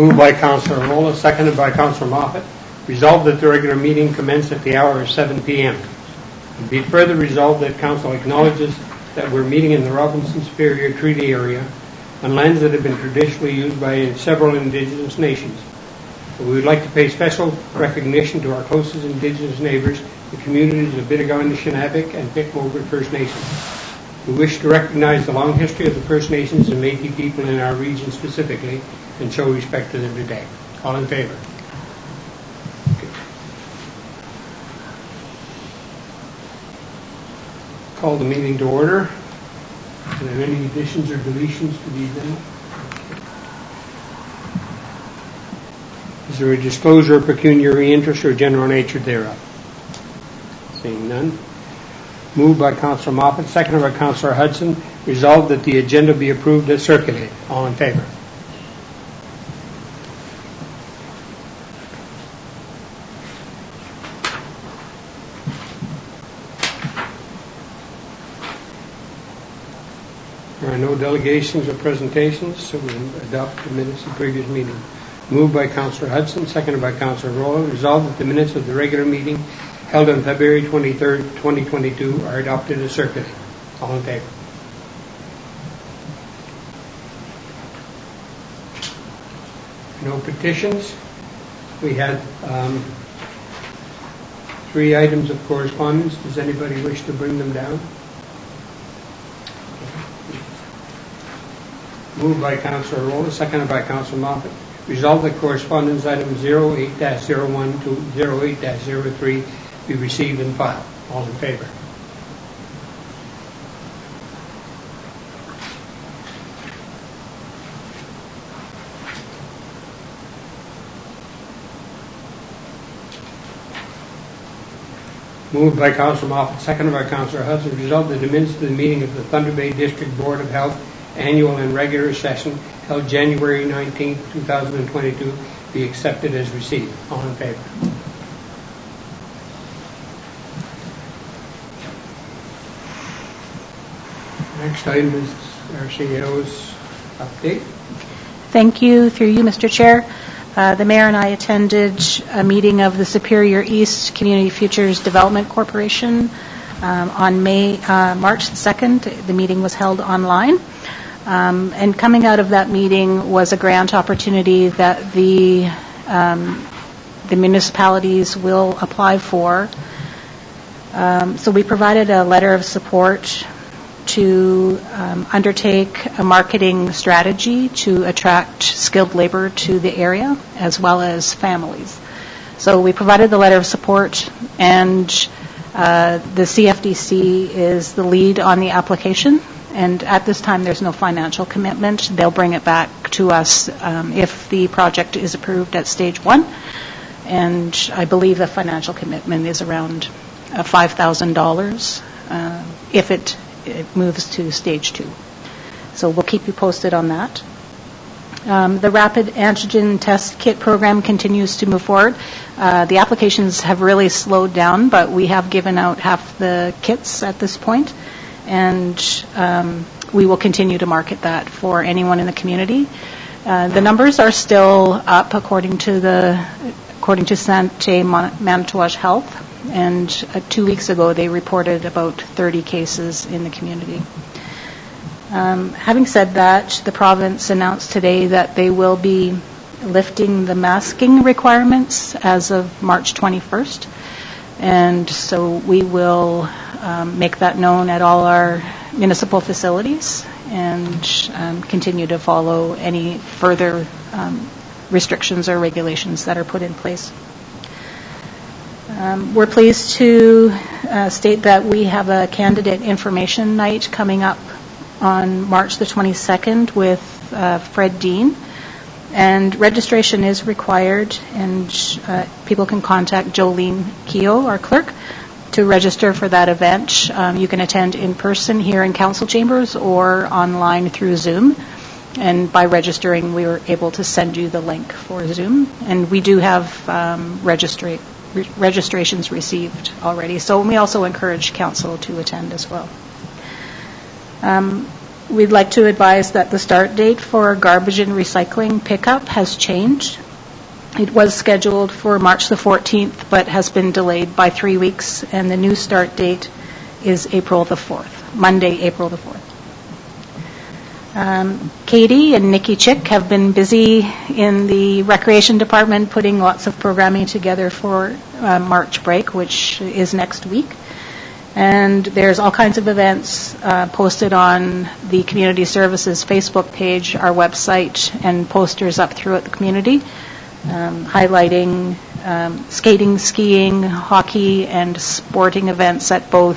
Moved by Councillor Rolla, seconded by Councillor Moffat. Resolved that the regular meeting commence at the hour of 7 p.m. And be further resolved that Council acknowledges that we're meeting in the Robinson Superior Treaty Area on lands that have been traditionally used by several Indigenous nations. We would like to pay special recognition to our closest Indigenous neighbours, the communities of Bittigawn, Shinabik, and Pickmoger First Nations. We wish to recognize the long history of the First Nations and Métis people in our region specifically and show respect to them today. All in favour? Call the meeting to order. Are there any additions or deletions to the agenda? Is there a disclosure of pecuniary interest or general nature thereof? Seeing none. Moved by Councillor Moffat, seconded by Councillor Hudson. Resolved that the agenda be approved as circulated. All in favour? There are no delegations or presentations, so we adopt the minutes of the previous meeting. Moved by Councillor Hudson, seconded by Councillor Rolla. Resolved that the minutes of the regular meeting held on February 23rd, 2022 are adopted as circulated. All in favour? No petitions. We had 3 items of correspondence. Does anybody wish to bring them down? Moved by Councillor Rolla, seconded by Councillor Moffat. Resolved that correspondence items 08-01 to 08-03 be received and filed. All in favour? Moved by Councillor Moffat, seconded by Councillor Hudson. Resolved that the minutes of the meeting of the Thunder Bay District Board of Health annual and regular session held January 19, 2022 be accepted as received. All in favour? Next item is our CEO's update. Thank you. Through you, Mr. Chair. The Mayor and I attended a meeting of the Superior East Community Futures Development Corporation on March 2nd. The meeting was held online. And coming out of that meeting was a grant opportunity that the municipalities will apply for. So we provided a letter of support to undertake a marketing strategy to attract skilled labor to the area as well as families. So we provided the letter of support, and the CFDC is the lead on the application. And at this time, there's no financial commitment. They'll bring it back to us if the project is approved at stage 1. And I believe the financial commitment is around $5,000 if it moves to stage 2. So we'll keep you posted on that. The rapid antigen test kit program continues to move forward. The applications have really slowed down, but we have given out half the kits at this point. And we will continue to market that for anyone in the community. The numbers are still up according to Santé Manitowoc Health, and 2 weeks ago they reported about 30 cases in the community. Having said that, the province announced today that they will be lifting the masking requirements as of March 21st, and so we will make that known at all our municipal facilities and continue to follow any further restrictions or regulations that are put in place. We're pleased to state that we have a candidate information night coming up on March the 22nd with Fred Dean, and registration is required, and people can contact Jolene Keogh, our clerk, to register for that event. You can attend in person here in Council Chambers or online through Zoom. And by registering, we were able to send you the link for Zoom. And we do have registrations received already. So we also encourage Council to attend as well. We'd like to advise that the start date for garbage and recycling pickup has changed. It was scheduled for March the 14th, but has been delayed by 3 weeks, and the new start date is April the 4th, Monday, April the 4th. Katie and Nikki Chick have been busy in the recreation department putting lots of programming together for March break, which is next week. And there's all kinds of events posted on the Community Services Facebook page, our website, and posters up throughout the community highlighting skating, skiing, hockey, and sporting events at both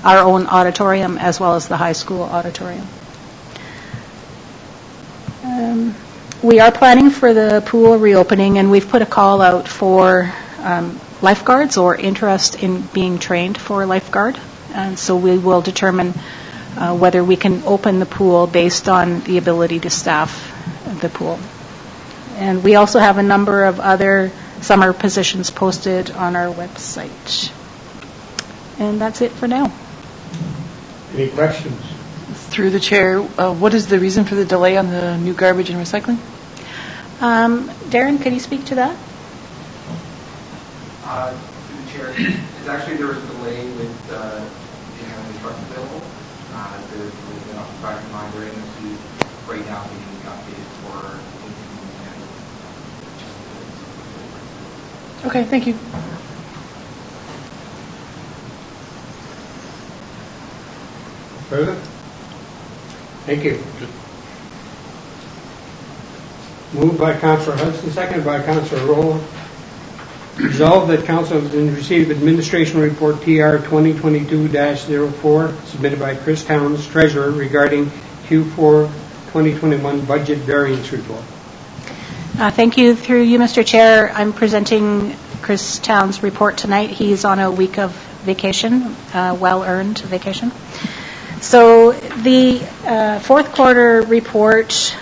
our own auditorium as well as the high school auditorium. We are planning for the pool reopening, and we've put a call out for lifeguards or interest in being trained for a lifeguard. And so we will determine whether we can open the pool based on the ability to staff the pool. And we also have a number of other summer positions posted on our website. And that's it for now. Any questions? Through the chair, what is the reason for the delay on the new garbage and recycling? Darren, can you speak to that? Through the chair, it's actually there was a delay with having the trucks available. There's been a fact reminder in this week. Right now, we can update for. Okay, thank you. Further? Thank you. Moved by Councillor Hudson, seconded by Councillor Rowland. Resolved that Council has received Administration Report TR 2022-04 submitted by Chris Towns, Treasurer, regarding Q4 2021 Budget Variance Report. Thank you. Through you, Mr. Chair, I'm presenting Chris Towns' report tonight. He's on a week of vacation, well-earned vacation. So the fourth quarter report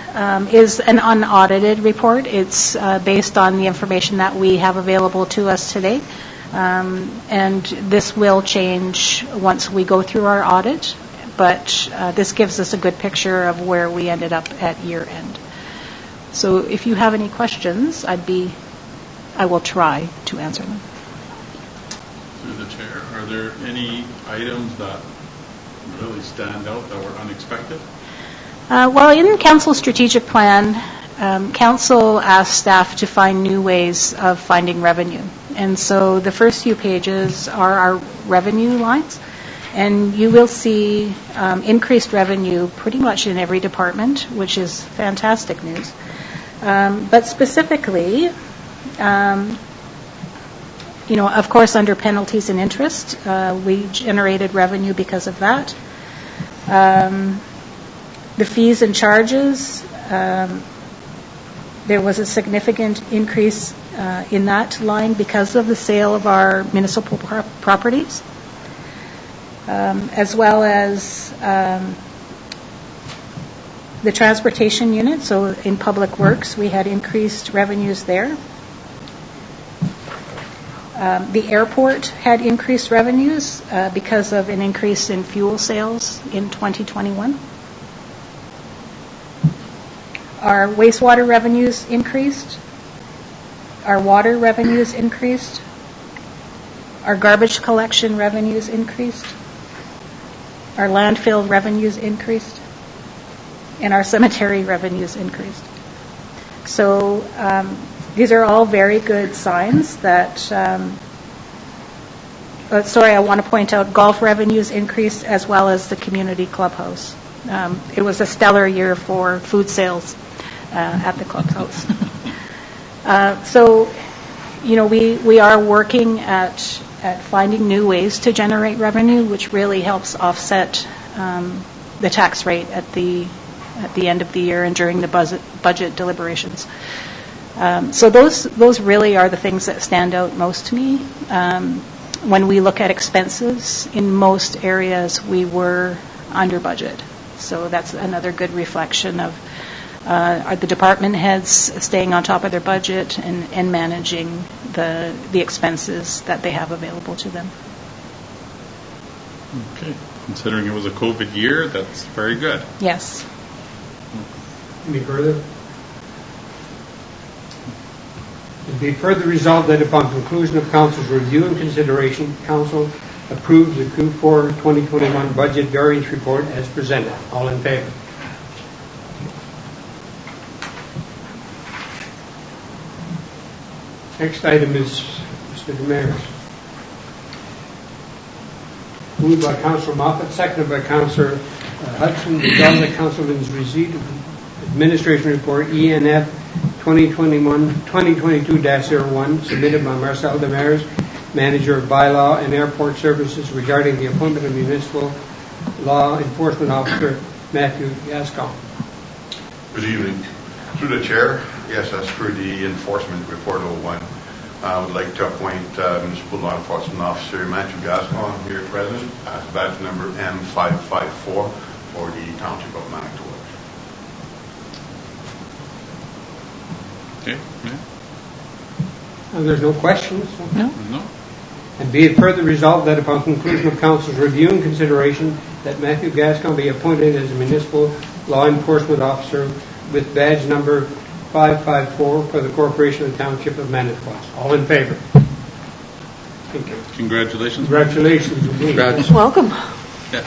is an unaudited report. It's based on the information that we have available to us today. And this will change once we go through our audit, but this gives us a good picture of where we ended up at year end. So if you have any questions, I will try to answer them. Through the chair, are there any items that really stand out that were unexpected? Well, in Council's strategic plan, Council asked staff to find new ways of finding revenue. And so the first few pages are our revenue lines. And you will see increased revenue pretty much in every department, which is fantastic news. But specifically, of course, under penalties and interest, we generated revenue because of that. The fees and charges, there was a significant increase in that line because of the sale of our municipal properties, as well as the transportation unit. So in Public Works, we had increased revenues there. The airport had increased revenues because of an increase in fuel sales in 2021. Our wastewater revenues increased. Our water revenues increased. Our garbage collection revenues increased. Our landfill revenues increased. And our cemetery revenues increased. So these are all very good signs that, I want to point out golf revenues increased as well as the community clubhouse. It was a stellar year for food sales at the clubhouse. We are working at finding new ways to generate revenue, which really helps offset the tax rate at the end of the year and during the budget deliberations. So those really are the things that stand out most to me. When we look at expenses, in most areas we were under budget. So that's another good reflection of the department heads staying on top of their budget and managing the expenses that they have available to them. Okay. Considering it was a COVID year, that's very good. Yes. Any further? It be further resolved that upon conclusion of council's review and consideration, council approves the Q4 2021 budget variance report as presented. All in favor? Next item is Mr. Demers. Moved by Councilor Moffat, seconded by Councilor Hudson. Resolved that council has received administration report ENF 2022-01 submitted by Marcel Demers, Manager of Bylaw and Airport Services, regarding the appointment of Municipal Law Enforcement Officer Matthew Gascon. Good evening. Through the chair, yes, as per the enforcement report 01, I would like to appoint Municipal Law Enforcement Officer Matthew Gascon, here present, as badge number M554 for the Township of Manitowoc. Okay, yeah. There's no questions? No? No? And be it further resolved that upon conclusion of council's review and consideration, that Matthew Gascon be appointed as a municipal law enforcement officer with badge number 554 for the Corporation of the Township of Manitowoc. All in favor? Thank you. Congratulations. Congratulations. indeed. Welcome. Yeah.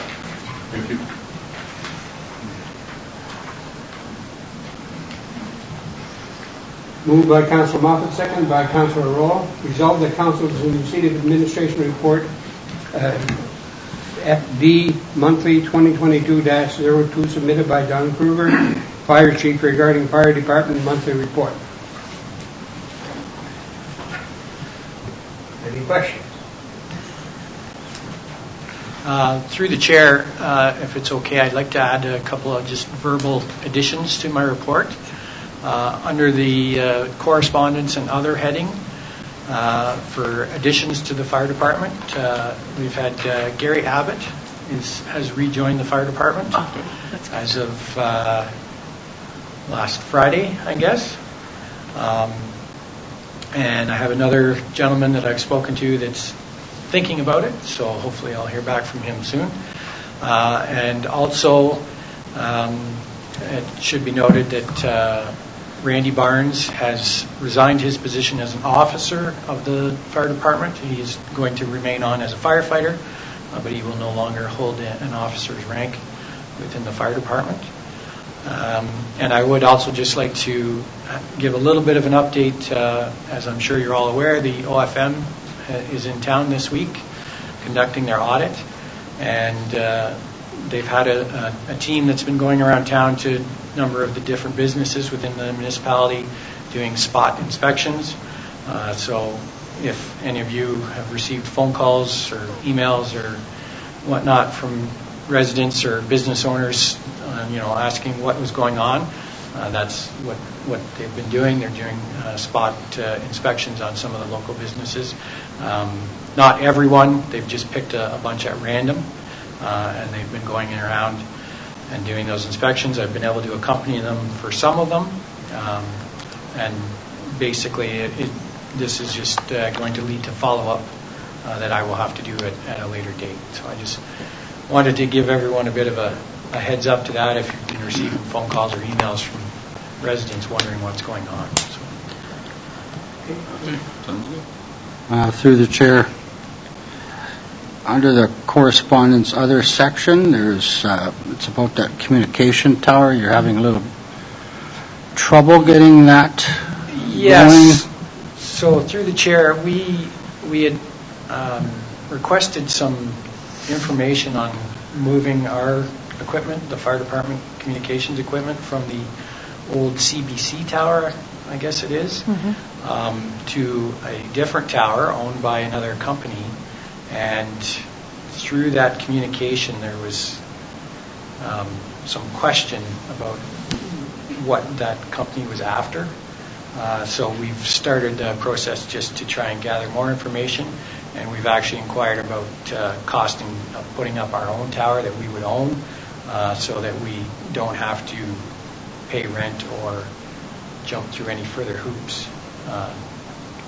Thank you. Moved by Councilor Moffat, seconded by Councilor Roll. Resolved that council has received administration report FD monthly 2022-02 submitted by Don Kruger, Fire Chief, regarding Fire Department monthly report. Any questions? Through the chair, if it's okay, I'd like to add a couple of just verbal additions to my report. Under the correspondence and other heading, for additions to the fire department, we've had Gary Abbott has rejoined the fire department as of last Friday, I guess. And I have another gentleman that I've spoken to that's thinking about it, so hopefully I'll hear back from him soon. And also, it should be noted that Randy Barnes has resigned his position as an officer of the fire department. He is going to remain on as a firefighter, but he will no longer hold an officer's rank within the fire department. And I would also just like to give a little bit of an update. As I'm sure you're all aware, the OFM is in town this week conducting their audit, and they've had a team that's been going around town to a number of the different businesses within the municipality doing spot inspections. So if any of you have received phone calls or emails or whatnot from residents or business owners, asking what was going on, that's what they've been doing. They're doing spot inspections on some of the local businesses. Not everyone. They've just picked a bunch at random, and they've been going around and doing those inspections. I've been able to accompany them for some of them, and basically this is just going to lead to follow-up that I will have to do at a later date. So I just wanted to give everyone a bit of a heads up to that if you've been receiving phone calls or emails from residents wondering what's going on. So. Okay, sounds good. Through the chair, under the correspondence other section, there's it's about that communication tower. You're having a little trouble getting that Yes. Going. So through the chair, we had requested some information on moving our equipment, the fire department communications equipment, from the old CBC tower, I guess it is, to a different tower owned by another company. And through that communication, there was some question about what that company was after. So we've started a process just to try and gather more information, and we've actually inquired about costing of putting up our own tower that we would own, so that we don't have to pay rent or jump through any further hoops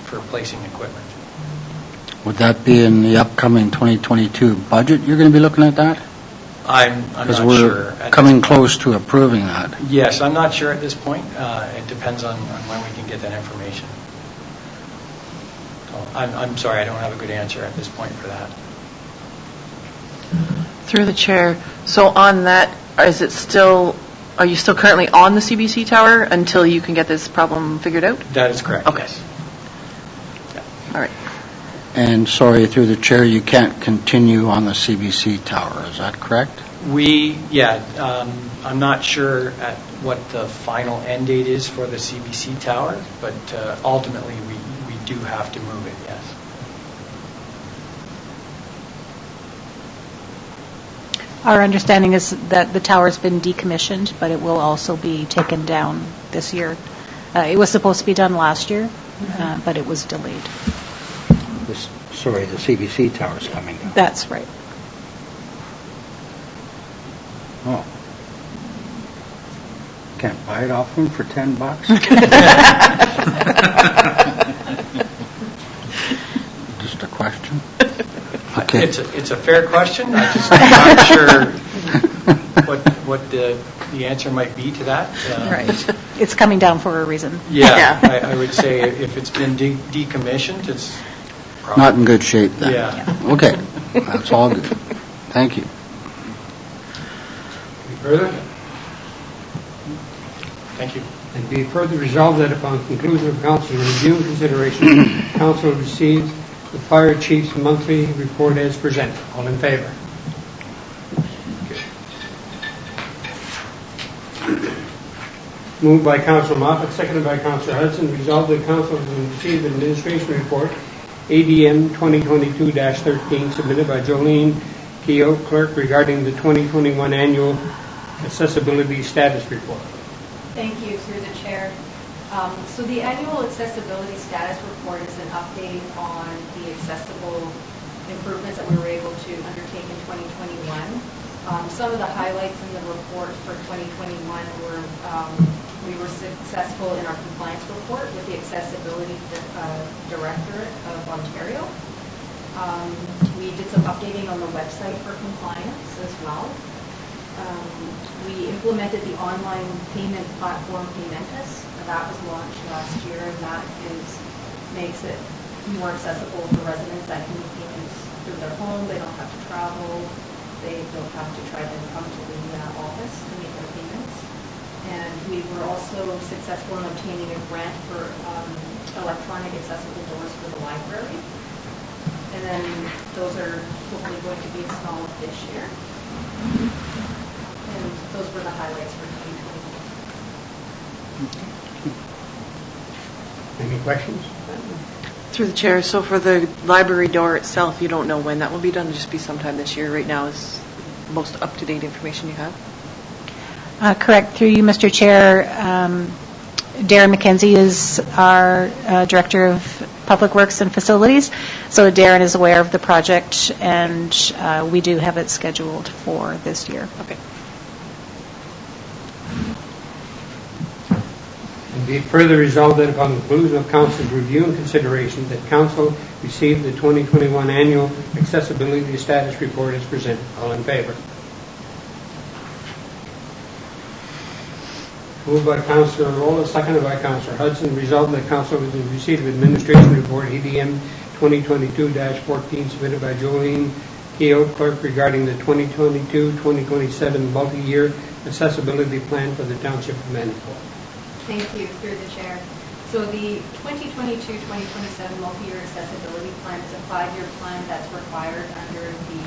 for placing equipment. Would that be in the upcoming 2022 budget? You're going to be looking at that? I'm Because not sure. we're coming close to approving that. Yes, I'm not sure at this point. It depends on when we can get that information. So I'm sorry, I don't have a good answer at this point for that. Through the chair, so on that, are you still currently on the CBC tower until you can get this problem figured out? That is correct, Okay. yes. All right. And sorry, through the chair, you can't continue on the CBC tower, is that correct? I'm not sure at what the final end date is for the CBC tower, but ultimately we do have to move it, yes. Our understanding is that the tower's been decommissioned, but it will also be taken down this year. It was supposed to be done last year, but it was delayed. Sorry, the CBC tower's coming down. That's right. Oh. Can't buy it off them for $10? Just a question. Okay. It's a fair question. I'm just not sure what the answer might be to that. Right. It's coming down for a reason. Yeah, I would say if it's been decommissioned, it's probably Not in good shape then. Yeah. Okay, that's all good. Thank you. Any further? Thank you. And be further resolved that upon conclusion of council review and consideration, council receives the fire chief's monthly report as presented. All in favor? Moved by Councilor Moffat, seconded by Councilor Hudson. Resolved that council will receive the administration report, ADM 2022-13, submitted by Jolene Keogh, clerk, regarding the 2021 annual accessibility status report. Thank you, through the chair. So the annual accessibility status report is an update on the accessible improvements that we were able to undertake in 2021. Some of the highlights in the report for 2021 were we were successful in our compliance report with the Accessibility Directorate of Ontario. We did some updating on the website for compliance as well. We implemented the online payment platform Paymentus. That was launched last year, and that makes it more accessible for residents that can make payments through their home. They don't have to travel. They don't have to try to come to the office to make their payments. And we were also successful in obtaining a grant for electronic accessible doors for the library. And then those are hopefully going to be installed this year. And those were the highlights for 2021. Any questions? Through the chair, so for the library door itself, you don't know when that will be done? It'll just be sometime this year. Right now is the most up-to-date information you have? Correct. Through you, Mr. Chair, Darren McKenzie is our Director of Public Works and Facilities. So Darren is aware of the project, and we do have it scheduled for this year. Okay. And be it further resolved that upon the conclusion of council's review and consideration, that council receive the 2021 annual accessibility status report as presented. All in favor? Moved by Councilor Rolla, seconded by Councilor Hudson. Resolved that council will receive the administration report, ADM 2022-14, submitted by Jolene Keogh, clerk, regarding the 2022-2027 multi-year accessibility plan for the Township of Manitowoc. Thank you, through the chair. So the 2022-2027 multi-year accessibility plan is a 5-year plan that's required under the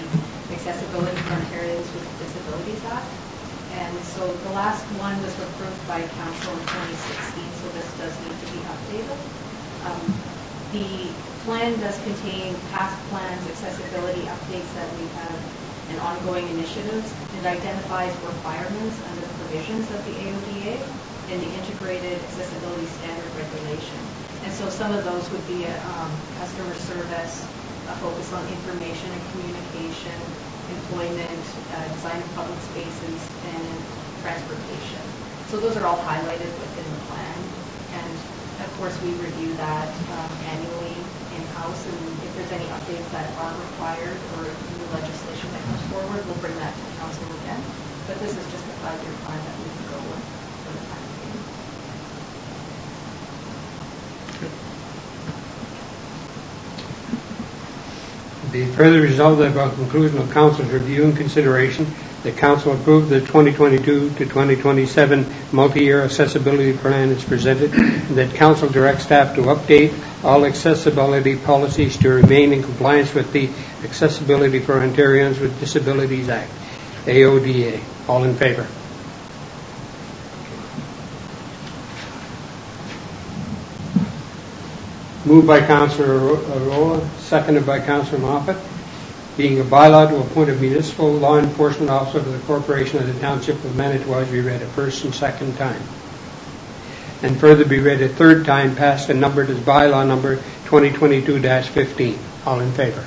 Accessibility for Ontarians with Disabilities Act. And so the last one was approved by council in 2016, so this does need to be updated. The plan does contain past plans, accessibility updates that we have, and ongoing initiatives. It identifies requirements under the provisions of the AODA and the Integrated Accessibility Standard Regulation. And so some of those would be customer service, a focus on information and communication, employment, design of public spaces, and transportation. So those are all highlighted within the plan. And of course, we review that annually in-house, and if there's any updates that are required or new new legislation that comes forward, we'll bring that to the council again. But this is just a 5-year plan that we can go with for the time being. Be it further resolved that upon conclusion of council's review and consideration, the council approve the 2022 to 2027 multi-year accessibility plan as presented, and that council direct staff to update all accessibility policies to remain in compliance with the Accessibility for Ontarians with Disabilities Act, AODA. All in favor? Moved by Councillor Arola, seconded by Councillor Moffat, being a bylaw to appoint a municipal law enforcement officer to the Corporation of the Township of Manitowoc be read a first and second time. And further be read a third time, passed and numbered as bylaw number 2022-15. All in favor?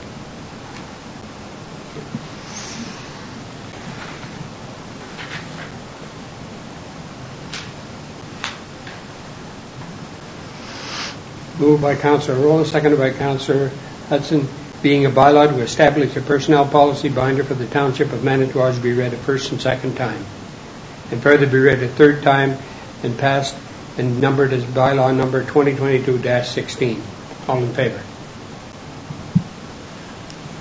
Moved by Councillor Arola, seconded by Councillor Hudson, being a bylaw to establish a personnel policy binder for the Township of Manitowoc be read a first and second time. And further be read a third time and passed and numbered as bylaw number 2022-16. All in favor?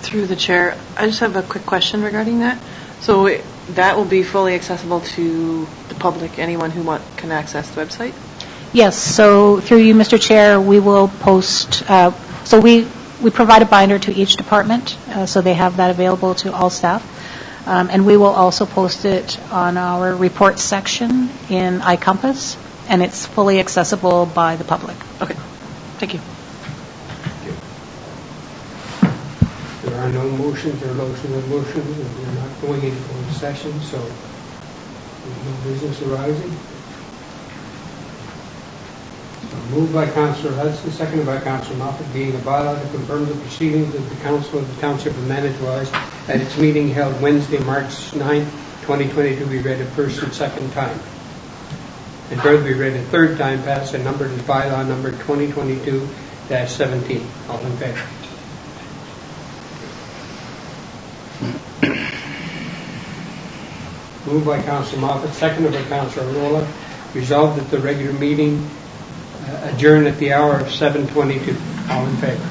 Through the chair, I just have a quick question regarding that. So that will be fully accessible to the public, anyone who can access the website? Yes, so through you, Mr. Chair, we will post, so we provide a binder to each department, so they have that available to all staff. And we will also post it on our reports section in iCompass, and it's fully accessible by the public. Okay, thank you. There are no motions or motions, and we're not going into closed session, so there's no business arising. Moved by Councillor Hudson, seconded by Councillor Moffat, being a bylaw to confirm the proceedings of the Council of the Township of Manitowoc at its meeting held Wednesday, March 9, 2022, be read a first and second time. And further be read a third time, passed and numbered as bylaw number 2022-17. All in favor? Moved by Councillor Moffat, seconded by Councillor Arola, resolved that the regular meeting adjourn at the hour of 7:22. All in favor?